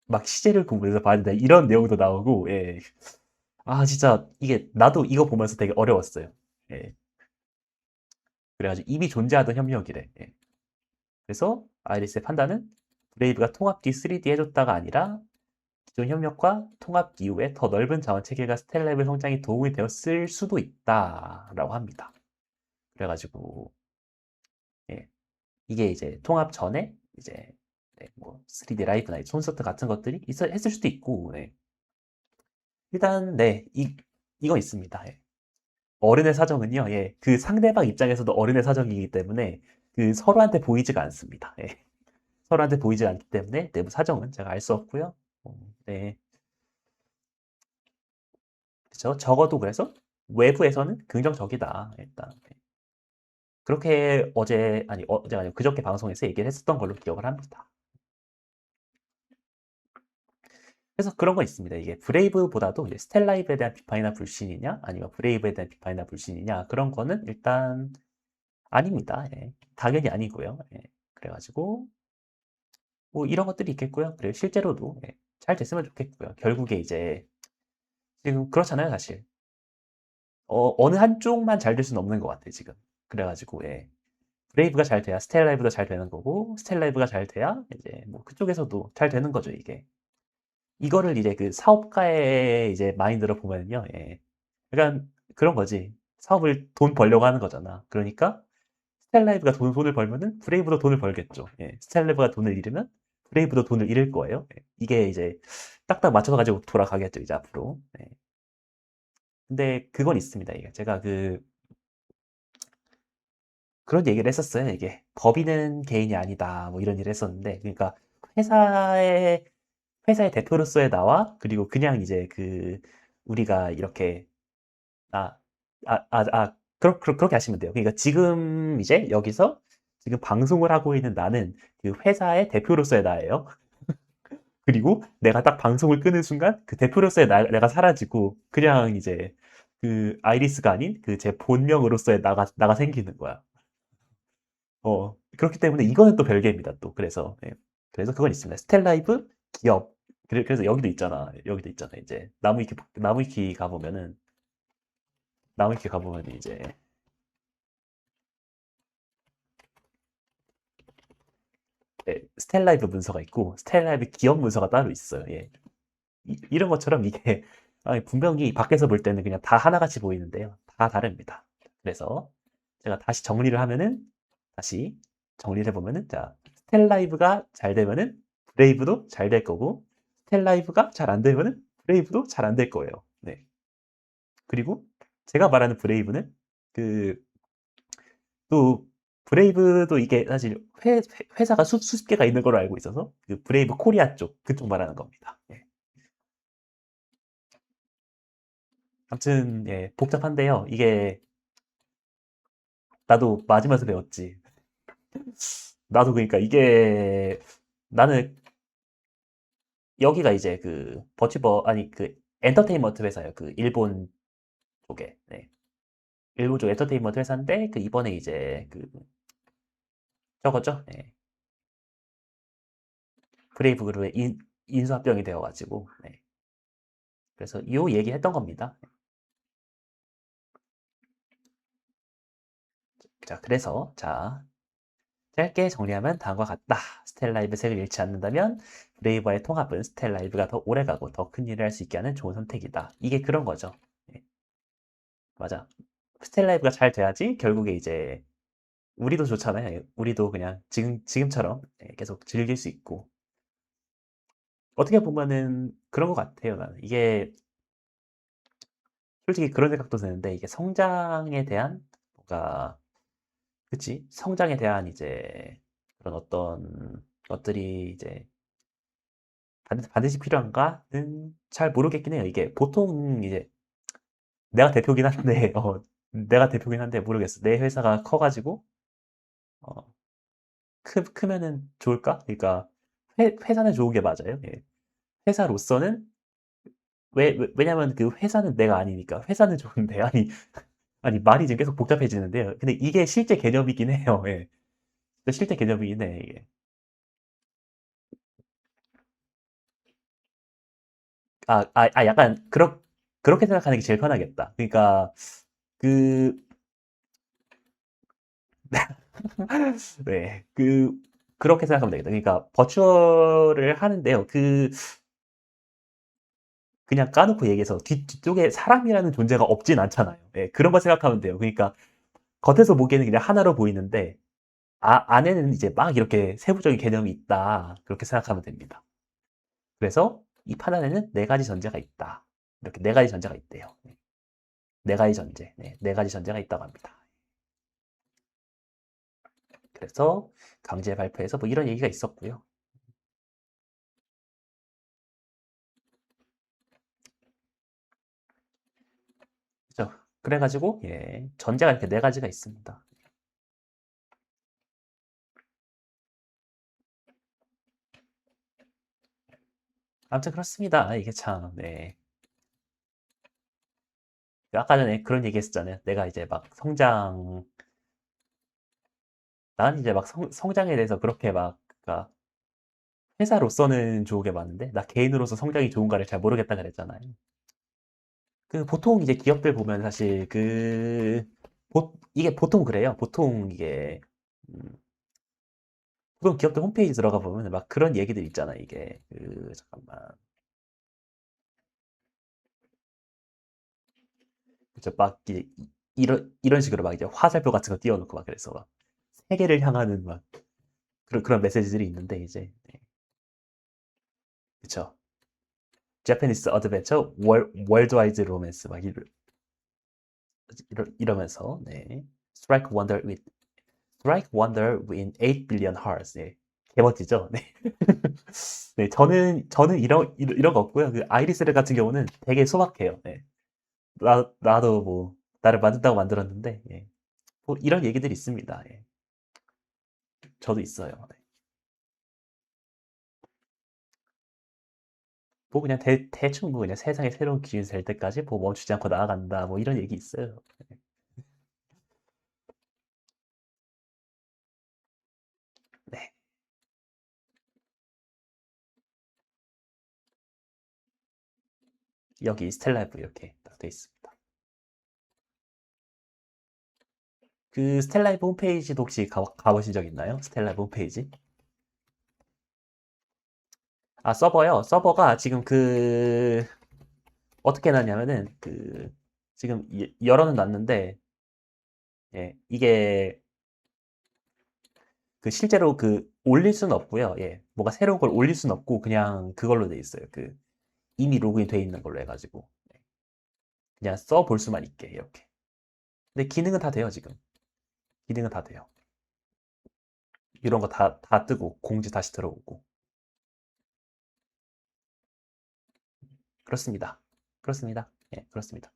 막 시제를 공부해서 봐야 된다 이런 내용도 나오고 예. 아 진짜 이게 나도 이거 보면서 되게 어려웠어요. 예. 그래가지고 이미 존재하던 협력이래. 예. 그래서 아이리스의 판단은 브레이브가 통합 뒤 3D 해줬다가 아니라 기존 협력과 통합 이후에 더 넓은 자원 체계가 스텔라이브 성장에 도움이 되었을 수도 있다라고 합니다. 그래가지고 예, 이게 이제 통합 전에 이제 네, 뭐 3D 라이브나 콘서트 같은 것들이 했을 수도 있고 네. 일단 네, 이거 있습니다. 예. 어른의 사정은요, 예, 그 상대방 입장에서도 어른의 사정이기 때문에 그 서로한테 보이지가 않습니다. 예. 서로한테 보이지 않기 때문에 내부 사정은 제가 알 수 없고요. 네, 그렇죠. 적어도 그래서 외부에서는 긍정적이다. 일단 네. 그렇게 어제가 아니고 그저께 방송에서 얘기를 했었던 걸로 기억을 합니다. 그래서 그런 거 있습니다. 이게 브레이브보다도 이제 스텔라이브에 대한 비판이나 불신이냐, 아니면 브레이브에 대한 비판이나 불신이냐, 그런 거는 일단 아닙니다. 예. 당연히 아니고요. 예. 그래가지고 뭐 이런 것들이 있겠고요. 그리고 실제로도 예, 잘 됐으면 좋겠고요. 결국에 이제 지금 그렇잖아요, 사실. 어느 한쪽만 잘 될 수는 없는 것 같아요, 지금. 그래가지고 예. 브레이브가 잘 돼야 스텔라이브도 잘 되는 거고, 스텔라이브가 잘 돼야 이제 뭐 그쪽에서도 잘 되는 거죠, 이게. 이거를 이제 그 사업가의 이제 마인드로 보면요, 예. 약간 그런 거지. 사업을 돈 벌려고 하는 거잖아. 그러니까 스텔라이브가 돈을 벌면은 브레이브도 돈을 벌겠죠. 예. 스텔라이브가 돈을 잃으면 브레이브도 돈을 잃을 거예요. 예. 이게 이제 딱딱 맞춰서 가지고 돌아가겠죠, 이제 앞으로. 예. 근데 그건 있습니다. 이게 제가 그런 얘기를 했었어요. 이게 법인은 개인이 아니다. 뭐 이런 일을 했었는데, 그러니까 회사의 회사의 대표로서의 나와 그리고 그냥 이제 우리가 이렇게 아, 그렇게 하시면 돼요. 그러니까 지금 이제 여기서 지금 방송을 하고 있는 나는 그 회사의 대표로서의 나예요. 그리고 내가 딱 방송을 끄는 순간 그 대표로서의 내가 사라지고 그냥 이제 그 아이리스가 아닌 그 제 본명으로서의 나가 생기는 거야. 그렇기 때문에 이거는 또 별개입니다. 또 그래서 예. 그래서 그건 있습니다. 스텔라이브 기업. 그래서 여기도 있잖아. 여기도 있잖아. 이제 나무위키 가보면은 나무위키 가보면 이제 예, 스텔라이브 문서가 있고 스텔라이브 기업 문서가 따로 있어요. 예. 이런 것처럼 이게 분명히 밖에서 볼 때는 그냥 다 하나같이 보이는데요. 다 다릅니다. 그래서 제가 다시 정리를 하면은 다시 정리를 해보면은 자 스텔라이브가 잘 되면은 브레이브도 잘 될 거고 스텔라이브가 잘 안 되면은 브레이브도 잘 안 될 거예요. 네. 그리고 제가 말하는 브레이브는 그 또 브레이브도 이게 사실 회사가 수십 개가 있는 걸로 알고 있어서 그 브레이브 코리아 쪽 그쪽 말하는 겁니다. 예. 아무튼 예, 복잡한데요. 이게 나도 맞으면서 배웠지. 나도 그러니까 이게 나는 여기가 이제 그 버티버 아니 그 엔터테인먼트 회사예요. 그 일본 쪽에. 네. 일본 쪽 엔터테인먼트 회사인데 그 이번에 이제 저거죠. 네. 브레이브 그룹에 인수합병이 되어가지고 네. 그래서 이 얘기했던 겁니다. 자, 그래서 자 짧게 정리하면 다음과 같다. 스텔라이브 색을 잃지 않는다면 브레이브와의 통합은 스텔라이브가 더 오래가고 더 큰 일을 할 수 있게 하는 좋은 선택이다. 이게 그런 거죠. 네. 맞아. 스텔라이브가 잘 돼야지 결국에 이제 우리도 좋잖아요. 우리도 그냥 지금처럼 계속 즐길 수 있고. 어떻게 보면은 그런 것 같아요, 나는. 이게 솔직히 그런 생각도 드는데, 이게 성장에 대한, 뭔가, 그치? 성장에 대한 이제 그런 어떤 것들이 이제 반드시 필요한가는 잘 모르겠긴 해요. 이게 보통 이제 내가 대표긴 한데, 내가 대표긴 한데 모르겠어. 내 회사가 커가지고, 어, 크면은 좋을까? 그러니까, 회사는 좋은 게 맞아요. 예. 회사로서는, 왜냐면 그 회사는 내가 아니니까. 회사는 좋은데, 아니, 말이 지금 계속 복잡해지는데요. 근데 이게 실제 개념이긴 해요. 예. 실제 개념이긴 해, 이게. 약간, 그렇게 생각하는 게 제일 편하겠다. 그러니까, 그, 네, 그렇게 생각하면 되겠다. 그러니까, 버추얼을 하는데요. 그냥 까놓고 얘기해서 뒤쪽에 사람이라는 존재가 없진 않잖아요. 예, 그런 거 생각하면 돼요. 그러니까, 겉에서 보기에는 그냥 하나로 보이는데, 안에는 이제 막 이렇게 세부적인 개념이 있다. 그렇게 생각하면 됩니다. 그래서 이 판 안에는 네 가지 전제가 있다. 이렇게 네 가지 전제가 있대요. 네 가지 전제. 네, 네 가지 전제가 있다고 합니다. 그래서 강제 발표에서 뭐 이런 얘기가 있었고요. 그죠? 그래가지고 예, 전제가 이렇게 네 가지가 있습니다. 아무튼 그렇습니다. 이게 참 네. 아까 전에 그런 얘기 했었잖아요. 내가 이제 막 난 이제 막 성장에 대해서 그렇게 막, 그러니까 회사로서는 좋은 게 많은데, 나 개인으로서 성장이 좋은가를 잘 모르겠다 그랬잖아요. 보통 이제 기업들 보면 사실 이게 보통 그래요. 보통 이게, 음, 보통 기업들 홈페이지 들어가 보면 막 그런 얘기들 있잖아, 이게. 잠깐만. 그죠? 막 이제 이런 식으로 막 이제 화살표 같은 거 띄워놓고 막 그래서 막 세계를 향하는 막 그런 메시지들이 있는데 이제. 네. 그쵸? Japanese Adventure Worldwide Romance 막 이러면서 네. Strike Wonder with 8 billion hearts. 네. 개멋지죠? 네. 네, 저는 이런 거 없고요. 그 아이리스를 같은 경우는 되게 소박해요. 네. 나도 뭐, 나를 만든다고 만들었는데, 예. 뭐 이런 얘기들이 있습니다. 예. 저도 있어요. 네. 뭐 그냥 대충 뭐 그냥 세상에 새로운 기준이 될 때까지 뭐 멈추지 않고 나아간다. 뭐 이런 얘기 있어요. 네. 여기 스텔라이브 이렇게 딱 돼 있습니다. 그 스텔라이브 홈페이지도 혹시 가보신 적 있나요? 스텔라이브 홈페이지? 서버요. 서버가 지금 어떻게 해놨냐면은, 지금 열어는 놨는데, 예, 이게, 실제로 올릴 수는 없고요. 예, 뭐가 새로운 걸 올릴 수는 없고, 그냥 그걸로 돼 있어요. 이미 로그인 돼 있는 걸로 해가지고. 그냥 써볼 수만 있게, 이렇게. 근데 기능은 다 돼요, 지금. 기능은 다 돼요. 이런 거 다 뜨고, 공지 다시 들어오고. 그렇습니다. 그렇습니다. 예, 그렇습니다.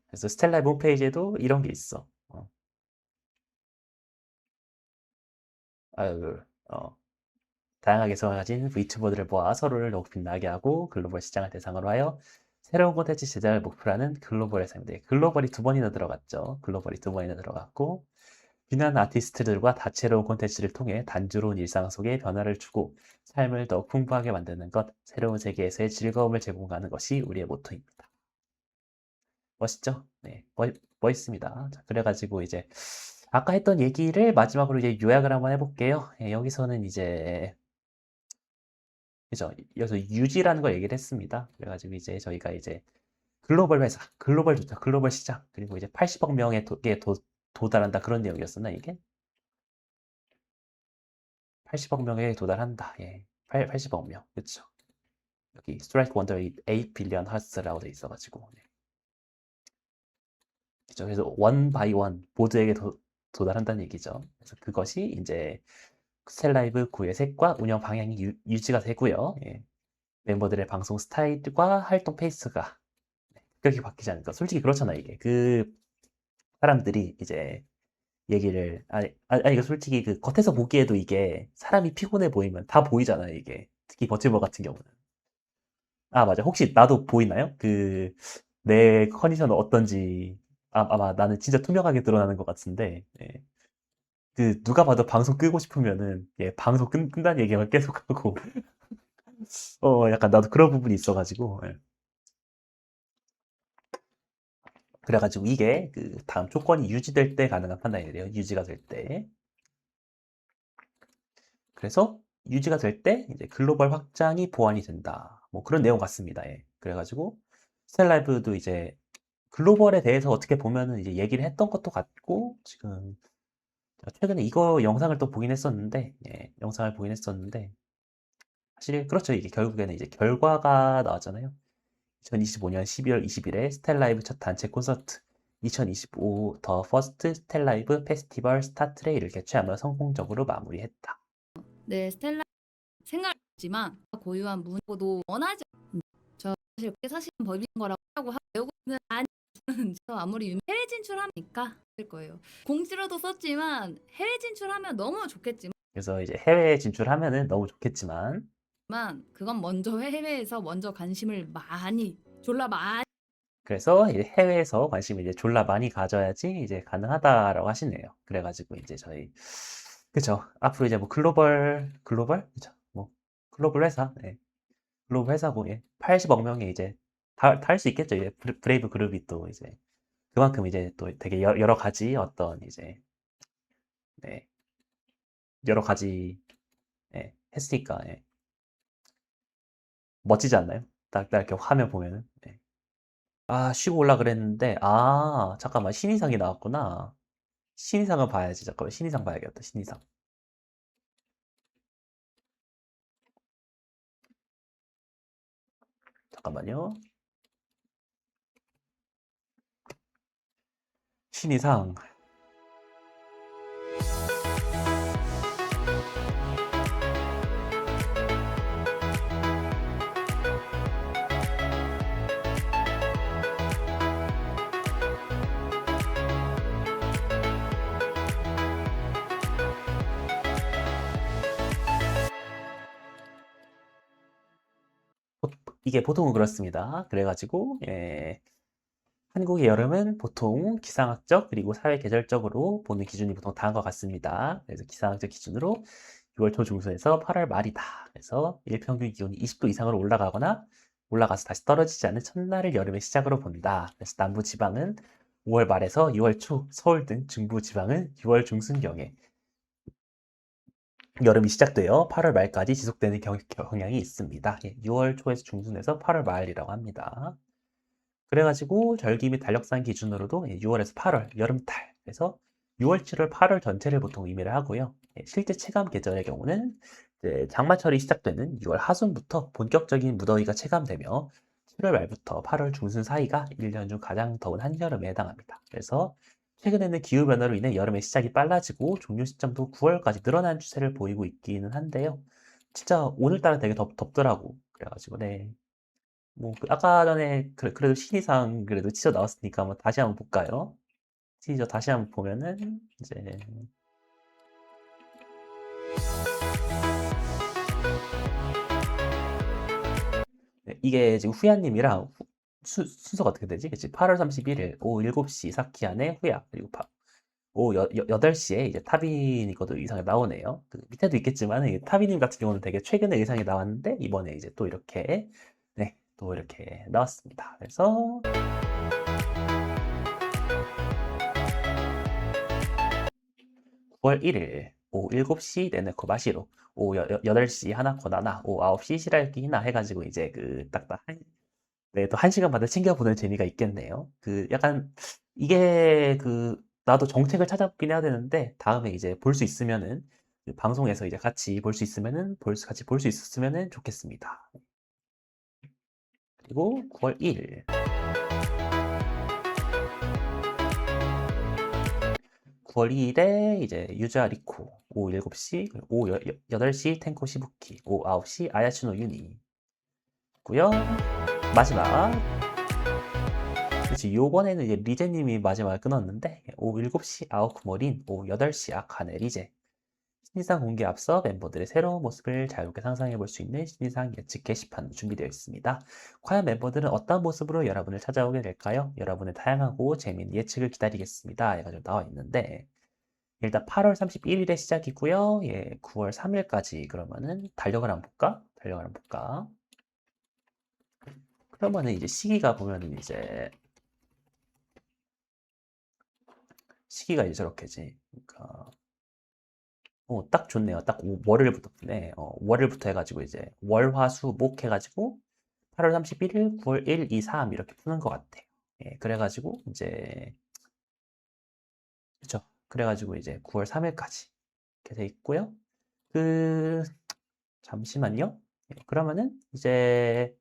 그래서 스텔라이브 홈페이지에도 이런 게 있어. 아유, 다양하게 성향가진 VTu버들을 모아 서로를 더욱 빛나게 하고 글로벌 시장을 대상으로 하여 새로운 콘텐츠 제작을 목표로 하는 글로벌 회사입니다. 글로벌이 두 번이나 들어갔죠. 글로벌이 두 번이나 들어갔고 비난 아티스트들과 다채로운 콘텐츠를 통해 단조로운 일상 속에 변화를 주고 삶을 더 풍부하게 만드는 것, 새로운 세계에서의 즐거움을 제공하는 것이 우리의 모토입니다. 멋있죠? 네, 멋있습니다. 자, 그래가지고 이제 아까 했던 얘기를 마지막으로 이제 요약을 한번 해볼게요. 예, 여기서는 이제 그죠? 여기서 유지라는 걸 얘기를 했습니다. 그래가지고 이제 저희가 이제 글로벌 회사, 글로벌 좋다, 글로벌 시장, 그리고 이제 80억 명에 도달한다 그런 내용이었었나 이게? 80억 명에 도달한다. 예, 80억 명, 그렇죠? 여기 스트라이크 원더 8 빌리언 하스라고 돼 있어가지고, 네. 그죠? 그래서 원 바이 원 모두에게 도달한다는 얘기죠. 그래서 그것이 이제 스텔라이브 9의 색과 운영 방향이 유지가 되고요. 예. 멤버들의 방송 스타일과 활동 페이스가 그렇게 바뀌지 않을까. 솔직히 그렇잖아, 이게. 그 사람들이 이제 얘기를, 이거 솔직히 그 겉에서 보기에도 이게 사람이 피곤해 보이면 다 보이잖아요, 이게. 특히 버티버 같은 경우는. 아, 맞아. 혹시 나도 보이나요? 내 컨디션은 어떤지. 아마 나는 진짜 투명하게 드러나는 것 같은데, 예. 누가 봐도 방송 끄고 싶으면은, 예, 방송 끈다는 얘기만 계속 하고, 약간 나도 그런 부분이 있어가지고, 예. 그래가지고 이게 다음 조건이 유지될 때 가능한 판단이 돼요. 유지가 될 때. 그래서 유지가 될 때 이제 글로벌 확장이 보완이 된다. 뭐 그런 내용 같습니다. 예. 그래가지고 스텔라이브도 이제 글로벌에 대해서 어떻게 보면은 이제 얘기를 했던 것도 같고 지금 제가 최근에 이거 영상을 또 보긴 했었는데 예, 영상을 보긴 했었는데 사실 그렇죠. 이게 결국에는 이제 결과가 나왔잖아요. 2025년 12월 20일에 스텔라이브 첫 단체 콘서트 2025 더 퍼스트 스텔라이브 페스티벌 스타트레이를 개최하며 성공적으로 마무리했다. 네, 스텔라 생각했지만 고유한 문구도 원하지 않는다. 저 사실 그게 사실은 법인 거라고 하고 외우고는 아니는 아무리 해외 진출하니까 될 거예요. 공지로도 썼지만 해외 진출하면 너무 좋겠지만 그래서 이제 해외에 진출하면은 너무 좋겠지만 그건 먼저 해외에서 먼저 관심을 졸라 많이 그래서 이제 해외에서 관심을 이제 졸라 많이 가져야지 이제 가능하다라고 하시네요. 그래가지고 이제 저희 그죠. 앞으로 이제 뭐 글로벌 그죠. 뭐 글로벌 회사, 예. 글로벌 회사고 예. 80억 명이 이제 다 할 수 있겠죠. 이제 브레이브 그룹이 또 이제 그만큼 이제 또 되게 여러 가지 어떤 이제 네, 여러 가지 예, 했으니까 예. 멋지지 않나요? 딱 이렇게 화면 보면은 예. 아 쉬고 올라 그랬는데 잠깐만 신이상이 나왔구나. 신이상은 봐야지. 잠깐만 신이상 봐야겠다. 신이상. 잠깐만요. 신이상. 이게 보통은 그렇습니다. 그래가지고 예, 한국의 여름은 보통 기상학적 그리고 사회 계절적으로 보는 기준이 보통 다른 것 같습니다. 그래서 기상학적 기준으로 6월 초 중순에서 8월 말이다. 그래서 일평균 기온이 20도 이상으로 올라가거나 올라가서 다시 떨어지지 않는 첫날을 여름의 시작으로 본다. 그래서 남부 지방은 5월 말에서 6월 초, 서울 등 중부 지방은 6월 중순경에 여름이 시작되어 8월 말까지 지속되는 경향이 있습니다. 6월 초에서 중순에서 8월 말이라고 합니다. 그래가지고 절기 및 달력상 기준으로도 6월에서 8월 여름달 그래서 6월, 7월, 8월 전체를 보통 의미를 하고요. 실제 체감 계절의 경우는 이제 장마철이 시작되는 6월 하순부터 본격적인 무더위가 체감되며 7월 말부터 8월 중순 사이가 1년 중 가장 더운 한여름에 해당합니다. 그래서 최근에는 기후변화로 인해 여름의 시작이 빨라지고 종료 시점도 9월까지 늘어난 추세를 보이고 있기는 한데요. 진짜 오늘따라 되게 덥더라고. 그래가지고 네. 뭐 아까 전에 그래도 신이상 그래도 티저 나왔으니까 한번 다시 한번 볼까요? 티저 다시 한번 보면은 이제 네, 이게 지금 후야님이랑 순서가 어떻게 되지? 그치? 8월 31일 오후 7시 사키안의 후야 그리고 오후 8시에 이제 타비니 것도 의상이 나오네요. 밑에도 있겠지만 타비님 같은 경우는 되게 최근에 의상이 나왔는데 이번에 이제 또 이렇게 네, 또 이렇게 나왔습니다. 그래서 9월 1일 오후 7시 내내코 마시로, 오후 8시 하나코 나나, 오후 9시 시라유키 히나 해가지고 이제 그 딱딱 네, 또 1시간마다 챙겨보는 재미가 있겠네요. 그 약간 이게 그 나도 정책을 찾아보긴 해야 되는데 다음에 이제 볼 수 있으면은 그 방송에서 이제 같이 볼 수 있으면은 같이 볼 수 있었으면은 좋겠습니다. 그리고 9월 1일 9월 2일에 이제 유자 리코 오후 7시 오후 8시 텐코 시부키 오후 9시 아야치노 유니 고요. 마지막 그치 요번에는 이제 리제님이 마지막에 끊었는데 오후 7시 아오쿠모린 오후 8시 아카네 리제 신인상 공개 앞서 멤버들의 새로운 모습을 자유롭게 상상해 볼 수 있는 신인상 예측 게시판 준비되어 있습니다. 과연 멤버들은 어떤 모습으로 여러분을 찾아오게 될까요? 여러분의 다양하고 재미있는 예측을 기다리겠습니다. 해가지고 나와 있는데 일단 8월 31일에 시작이고요. 예, 9월 3일까지 그러면은 달력을 한번 볼까? 달력을 한번 볼까? 그러면은 이제 시기가 보면은 이제 시기가 이제 저렇게지. 그러니까 딱 좋네요. 딱 월요일부터 네, 월요일부터 해가지고 이제 월화수목 해가지고 8월 31일, 9월 1, 2, 3 이렇게 푸는 것 같아요. 예, 그래가지고 이제 그쵸. 그래가지고 이제 9월 3일까지 이렇게 돼 있고요. 그 잠시만요. 예, 그러면은 이제